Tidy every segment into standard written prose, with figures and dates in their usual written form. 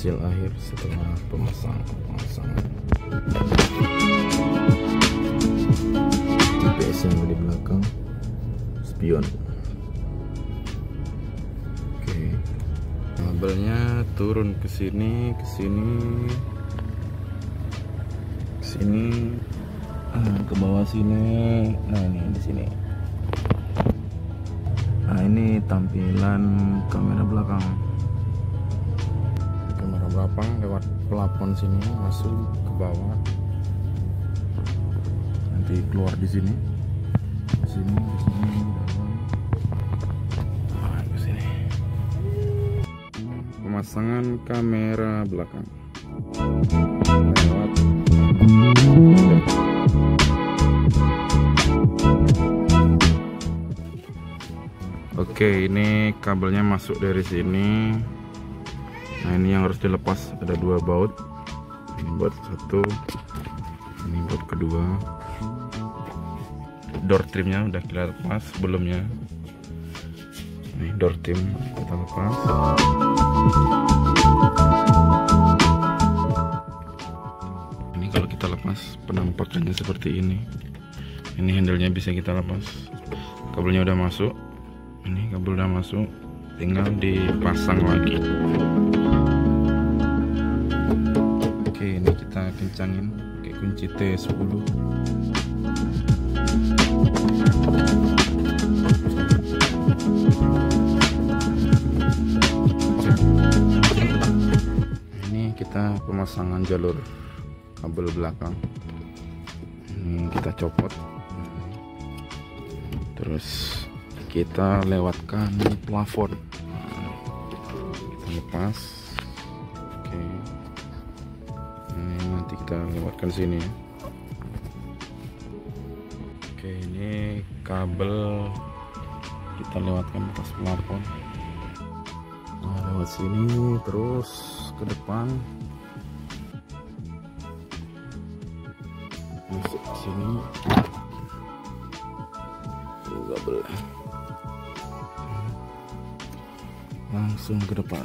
hasil akhir setelah pemasangan. GPS yang ada di belakang, spion. Oke, kabelnya turun ke sini, ke bawah sini. Nah, ini di sini. Nah, ini tampilan kamera belakang. Kamera belakang lewat plafon sini masuk ke bawah. Nanti keluar di sini. Ke sini. Nah, ke sini. Pemasangan kamera belakang. Lewat. Oke, ini kabelnya masuk dari sini. Nah, ini yang harus dilepas, ada 2 baut. Ini baut 1, ini baut kedua. Door trimnya udah kita lepas sebelumnya. Ini door trim kita lepas. Ini kalau kita lepas penampakannya seperti ini. Ini handle-nya bisa kita lepas. Kabelnya udah masuk. Ini kabel udah masuk, tinggal dipasang lagi. Oke, ini kita kencangin pakai kunci T10. Ini kita pemasangan jalur kabel belakang. Ini kita copot, terus kita lewatkan plafon. Kita lepas. Oke, ini nanti kita lewatkan sini. Oke, ini kabel kita lewatkan atas plafon. Nah, lewat sini terus ke depan, masuk ke sini. Kabel langsung ke depan.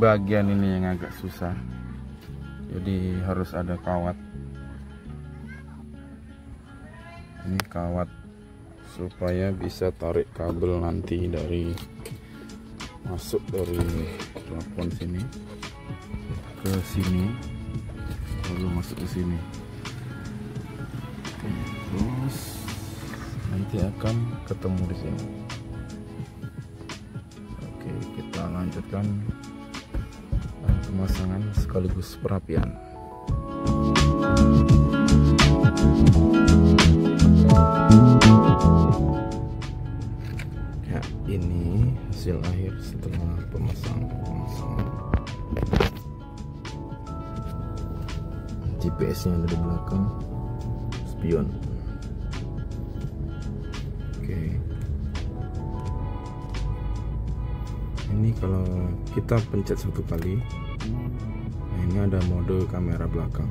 Bagian ini yang agak susah, jadi harus ada kawat. Ini kawat supaya bisa tarik kabel nanti dari masuk dari plafon sini ke sini, lalu masuk ke sini, terus nanti akan ketemu di sini. Oke, kita lanjutkan pemasangan sekaligus perapian. Ya, ini hasil akhir setelah pemasangan. GPS yang ada di belakang, spion. Ini kalau kita pencet 1 kali, nah ini ada mode kamera belakang.